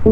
Hey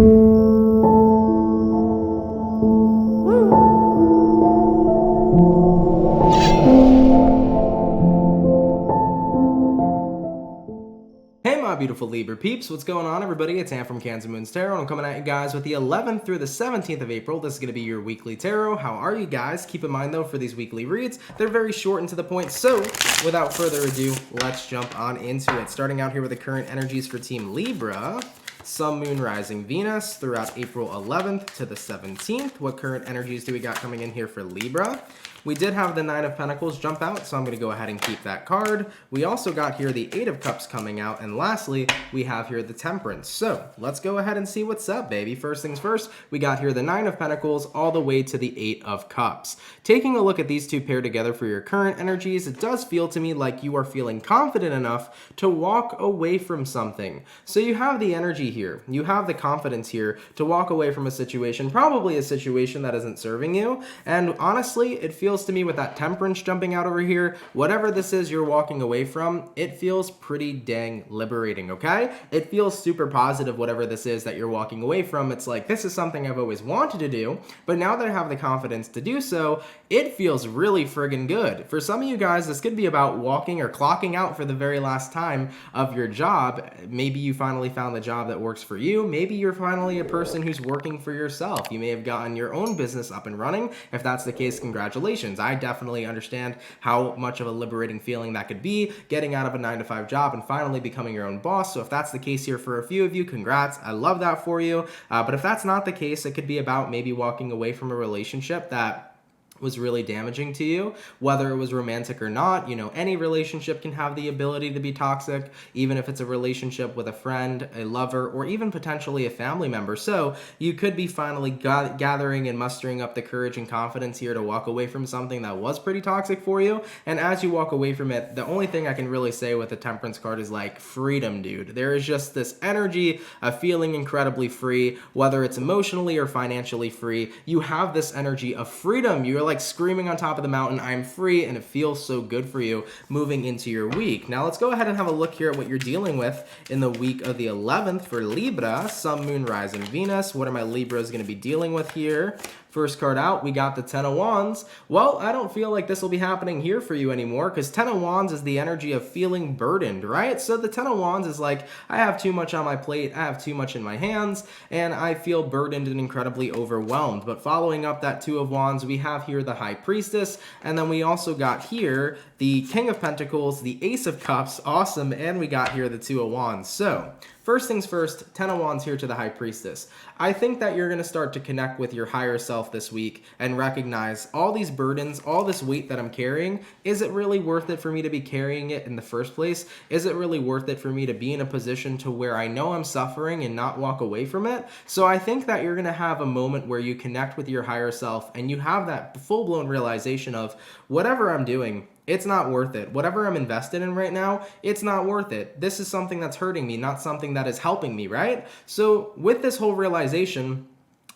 my beautiful Libra peeps, what's going on everybody? It's Am from CancerMoonsTarot. I'm coming at you guys with the 11th through the 17th of April. This is going to be your weekly tarot. How are you guys? Keep in mind though, for these weekly reads, they're very short and to the point. So without further ado, let's jump on into it. Starting out here with the current energies for Team Libra. Sun, Moon, Rising, Venus throughout April 11th to the 17th. What current energies do we got coming in here for Libra? We did have the Nine of Pentacles jump out, so I'm going to go ahead and keep that card. We also got here the Eight of Cups coming out, and lastly, we have here the Temperance. So let's go ahead and see what's up, baby. First things first, we got here the Nine of Pentacles all the way to the Eight of Cups. Taking a look at these two paired together for your current energies, it does feel to me like you are feeling confident enough to walk away from something. So you have the energy here. You have the confidence here to walk away from a situation, probably a situation that isn't serving you. And honestly, it feels to me with that Temperance jumping out over here, whatever this is you're walking away from, it feels pretty dang liberating, okay? It feels super positive, whatever this is that you're walking away from. It's like, this is something I've always wanted to do, but now that I have the confidence to do so, it feels really friggin' good. For some of you guys, this could be about walking or clocking out for the very last time of your job. Maybe you finally found the job that works for you. Maybe you're finally a person who's working for yourself. You may have gotten your own business up and running. If that's the case, congratulations. I definitely understand how much of a liberating feeling that could be, getting out of a 9-to-5 job and finally becoming your own boss. So if that's the case here for a few of you, congrats. I love that for you. But if that's not the case, it could be about maybe walking away from a relationship that was really damaging to you, whether it was romantic or not. You know, any relationship can have the ability to be toxic, even if it's a relationship with a friend, a lover, or even potentially a family member. So you could be finally gathering and mustering up the courage and confidence here to walk away from something that was pretty toxic for you. And as you walk away from it, the only thing I can really say with the Temperance card is like freedom, dude. There is just this energy of feeling incredibly free, whether it's emotionally or financially free. You have this energy of freedom. You're like screaming on top of the mountain, I'm free, and it feels so good for you moving into your week. Now let's go ahead and have a look here at what you're dealing with in the week of the 11th for Libra. Sun, Moon, Rising, Venus. What are my Libras going to be dealing with here? First card out, we got the Ten of Wands. Well, I don't feel like this will be happening here for you anymore, because Ten of Wands is the energy of feeling burdened, right? So the Ten of Wands is like, I have too much on my plate, I have too much in my hands, and I feel burdened and incredibly overwhelmed. But following up that Two of Wands, we have here the High Priestess, and then we also got here the King of Pentacles, the Ace of Cups, awesome, and we got here the Two of Wands. So first things first, Ten of Wands here to the High Priestess. I think that you're going to start to connect with your higher self this week and recognize all these burdens, all this weight that I'm carrying. Is it really worth it for me to be carrying it in the first place? Is it really worth it for me to be in a position to where I know I'm suffering and not walk away from it? So I think that you're going to have a moment where you connect with your higher self and you have that full-blown realization of whatever I'm doing, it's not worth it. Whatever I'm invested in right now, it's not worth it. This is something that's hurting me, not something that is helping me, right? So with this whole realization,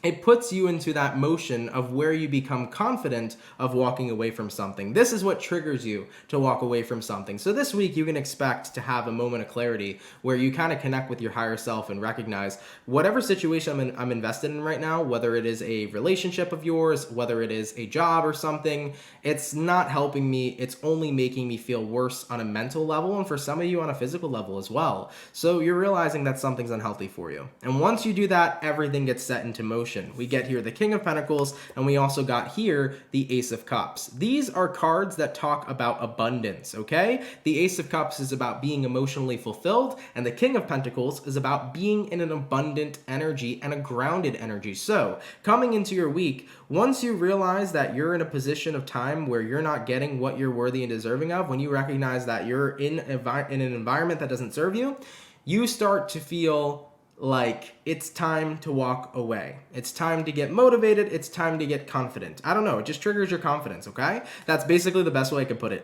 it puts you into that motion of where you become confident of walking away from something. This is what triggers you to walk away from something. So this week you can expect to have a moment of clarity where you kind of connect with your higher self and recognize whatever situation I'm invested in right now, whether it is a relationship of yours, whether it is a job or something, it's not helping me. It's only making me feel worse on a mental level, and for some of you on a physical level as well. So you're realizing that something's unhealthy for you. And once you do that, everything gets set into motion. We get here the King of Pentacles, and we also got here the Ace of Cups. These are cards that talk about abundance, okay? The Ace of Cups is about being emotionally fulfilled, and the King of Pentacles is about being in an abundant energy and a grounded energy. So, coming into your week, once you realize that you're in a position of time where you're not getting what you're worthy and deserving of, when you recognize that you're in an environment that doesn't serve you, you start to feel like it's time to walk away. It's time to get motivated. It's time to get confident. I don't know. It just triggers your confidence, okay? That's basically the best way I could put it.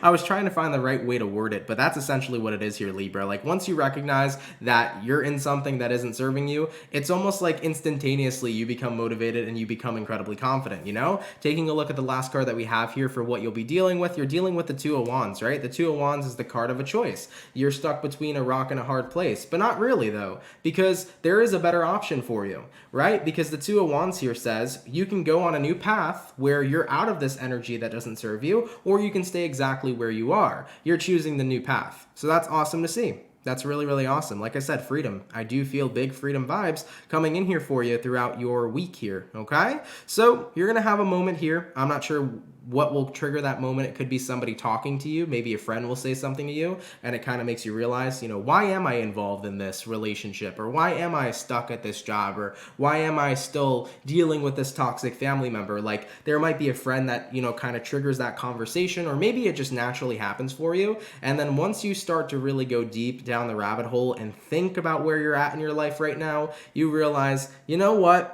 I was trying to find the right way to word it, but that's essentially what it is here, Libra. Like once you recognize that you're in something that isn't serving you, it's almost like instantaneously you become motivated and you become incredibly confident, you know? Taking a look at the last card that we have here for what you'll be dealing with, you're dealing with the Two of Wands, right? The Two of Wands is the card of a choice. You're stuck between a rock and a hard place, but not really though, because there there is a better option for you, right? Because the Two of Wands here says you can go on a new path where you're out of this energy that doesn't serve you, or you can stay exactly where you are. You're choosing the new path. So that's awesome to see. That's really, really awesome. Like I said, freedom. I do feel big freedom vibes coming in here for you throughout your week here, okay? So you're going to have a moment here. I'm not sure what will trigger that moment. It could be somebody talking to you. Maybe a friend will say something to you, and it kind of makes you realize, you know, why am I involved in this relationship? Or why am I stuck at this job? Or why am I still dealing with this toxic family member? Like, there might be a friend that, you know, kind of triggers that conversation, or maybe it just naturally happens for you. And then once you start to really go deep down the rabbit hole and think about where you're at in your life right now, you realize, you know what?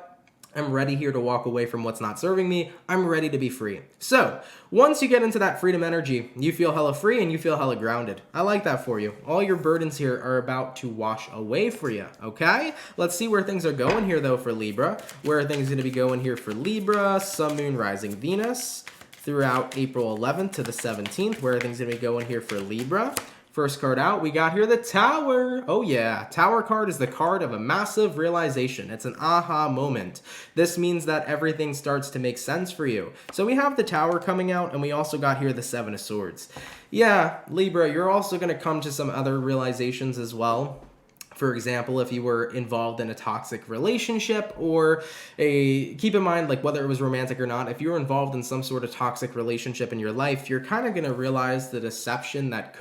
I'm ready here to walk away from what's not serving me. I'm ready to be free. So once you get into that freedom energy, you feel hella free and you feel hella grounded. I like that for you. All your burdens here are about to wash away for you, okay? Let's see where things are going here though for Libra. Where are things gonna be going here for Libra? Sun, Moon, Rising, Venus throughout April 11th to the 17th. Where are things gonna be going here for Libra? First card out, we got here the Tower. Oh yeah, Tower card is the card of a massive realization. It's an aha moment. This means that everything starts to make sense for you. So we have the Tower coming out, and we also got here the Seven of Swords. Yeah, Libra, you're also going to come to some other realizations as well. For example, if you were involved in a toxic relationship, or keep in mind, like, whether it was romantic or not, if you were involved in some sort of toxic relationship in your life, you're kind of going to realize the deception that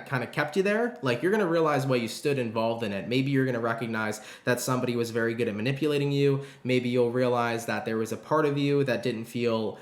kind of kept you there. Like, you're going to realize why you stood involved in it. Maybe you're going to recognize that somebody was very good at manipulating you. Maybe you'll realize that there was a part of you that didn't feel,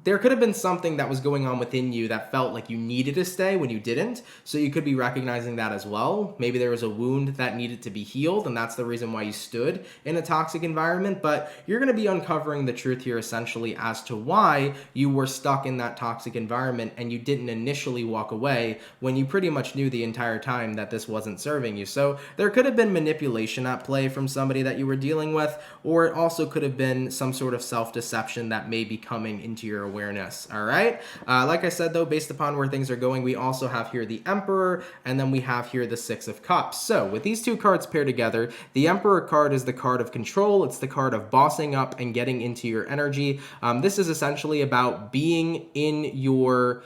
there could have been something that was going on within you that felt like you needed to stay when you didn't. So you could be recognizing that as well. Maybe there was a wound that needed to be healed, and that's the reason why you stood in a toxic environment. But you're going to be uncovering the truth here essentially as to why you were stuck in that toxic environment and you didn't initially walk away when you pretty much knew the entire time that this wasn't serving you. So there could have been manipulation at play from somebody that you were dealing with, or it also could have been some sort of self-deception that may be coming into your awareness. All right. Like I said, though, based upon where things are going, we also have here the Emperor, and then we have here the Six of Cups. So with these two cards paired together, the Emperor card is the card of control. It's the card of bossing up and getting into your energy. This is essentially about being in your,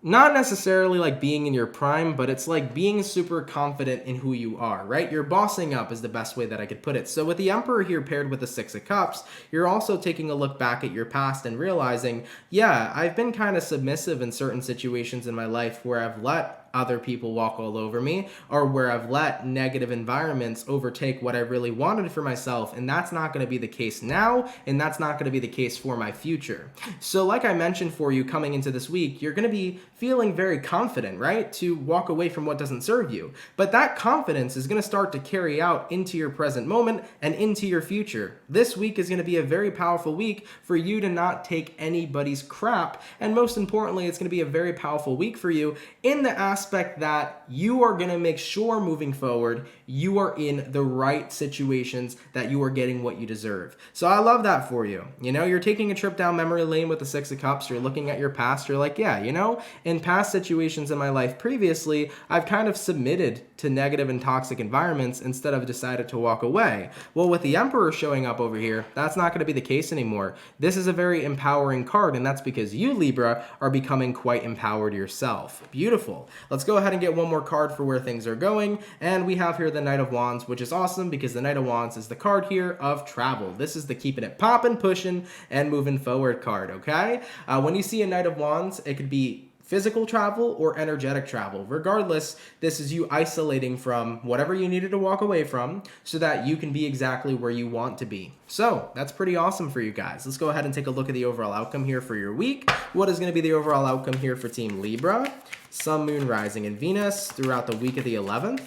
not necessarily like being in your prime, but it's like being super confident in who you are, right? You're bossing up is the best way that I could put it. So with the Emperor here paired with the Six of Cups, you're also taking a look back at your past and realizing, yeah, I've been kind of submissive in certain situations in my life where I've let other people walk all over me, or where I've let negative environments overtake what I really wanted for myself, and that's not going to be the case now, and that's not going to be the case for my future. So like I mentioned for you coming into this week, you're going to be feeling very confident, right, to walk away from what doesn't serve you. But that confidence is going to start to carry out into your present moment and into your future. This week is going to be a very powerful week for you to not take anybody's crap, and most importantly, it's going to be a very powerful week for you in the aspect that you are going to make sure moving forward you are in the right situations, that you are getting what you deserve. So I love that for you. You know, you're taking a trip down memory lane with the Six of Cups. You're looking at your past. You're like, yeah, you know, in past situations in my life previously, I've kind of submitted to negative and toxic environments instead of decided to walk away. Well, with the Emperor showing up over here, that's not going to be the case anymore. This is a very empowering card, and that's because you, Libra, are becoming quite empowered yourself. Beautiful. Let's go ahead and get one more card for where things are going, and we have here the Knight of Wands, which is awesome because the Knight of Wands is the card here of travel. This is the keeping it popping, pushing, and moving forward card, okay? When you see a Knight of Wands, it could be physical travel or energetic travel. Regardless, this is you isolating from whatever you needed to walk away from so that you can be exactly where you want to be. So that's pretty awesome for you guys. Let's go ahead and take a look at the overall outcome here for your week. What is going to be the overall outcome here for Team Libra? Sun, Moon, Rising, and Venus throughout the week of the 11th.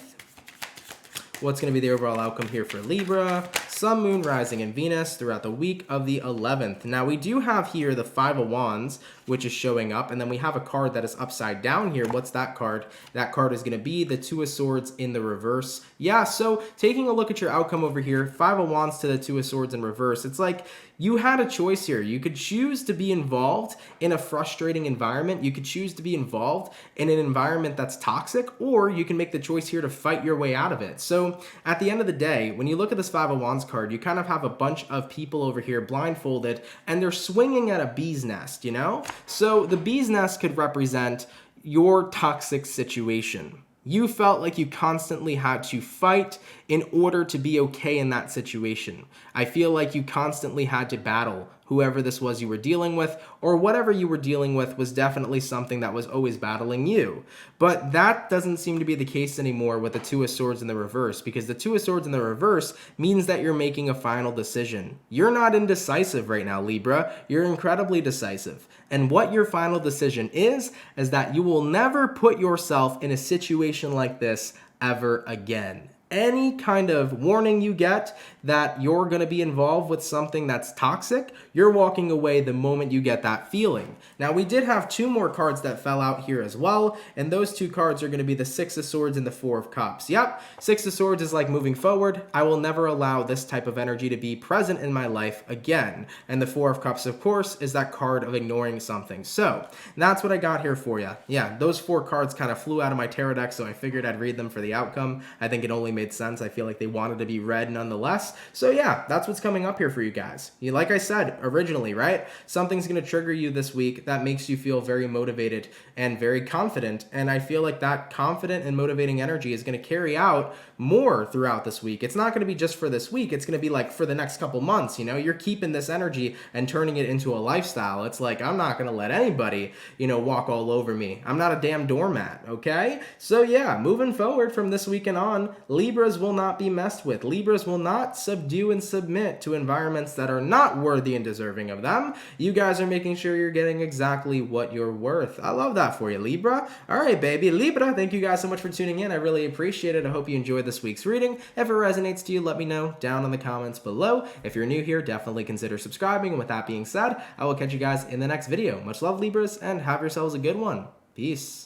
What's going to be the overall outcome here for Libra? Sun, Moon, Rising, and Venus throughout the week of the 11th. Now, we do have here the Five of Wands, which is showing up, and then we have a card that is upside down here. What's that card? That card is going to be the Two of Swords in the reverse. Yeah, so taking a look at your outcome over here, Five of Wands to the Two of Swords in reverse, it's like you had a choice here. You could choose to be involved in a frustrating environment. You could choose to be involved in an environment that's toxic, or you can make the choice here to fight your way out of it. So So at the end of the day, when you look at this Five of Wands card, you kind of have a bunch of people over here blindfolded, and they're swinging at a bee's nest, you know? So the bee's nest could represent your toxic situation. You felt like you constantly had to fight in order to be okay in that situation. I feel like you constantly had to battle whoever this was you were dealing with, or whatever you were dealing with was definitely something that was always battling you. But that doesn't seem to be the case anymore with the Two of Swords in the reverse, because the Two of Swords in the reverse means that you're making a final decision. You're not indecisive right now, Libra. You're incredibly decisive. And what your final decision is that you will never put yourself in a situation like this ever again. Any kind of warning you get that you're going to be involved with something that's toxic, you're walking away the moment you get that feeling. Now, we did have two more cards that fell out here as well, and those two cards are going to be the Six of Swords and the Four of Cups. Yep, Six of Swords is like moving forward. I will never allow this type of energy to be present in my life again. And the Four of Cups, of course, is that card of ignoring something. So that's what I got here for you. Yeah, those four cards kind of flew out of my tarot deck, so I figured I'd read them for the outcome. I think it only made sense. I feel like they wanted to be read nonetheless. So yeah, that's what's coming up here for you guys. Like I said originally, right? Something's going to trigger you this week that makes you feel very motivated and very confident. And I feel like that confident and motivating energy is going to carry out more throughout this week. It's not going to be just for this week. It's going to be like for the next couple months, you know? You're keeping this energy and turning it into a lifestyle. It's like, I'm not going to let anybody, you know, walk all over me. I'm not a damn doormat, okay? So yeah, moving forward from this weekend on, Libras will not be messed with. Libras will not subdue and submit to environments that are not worthy and deserving of them. You guys are making sure you're getting exactly what you're worth. I love that for you, Libra. All right, baby. Libra, thank you guys so much for tuning in. I really appreciate it. I hope you enjoyed this week's reading. If it resonates to you, let me know down in the comments below. If you're new here, definitely consider subscribing. And with that being said, I will catch you guys in the next video. Much love, Libras, and have yourselves a good one. Peace.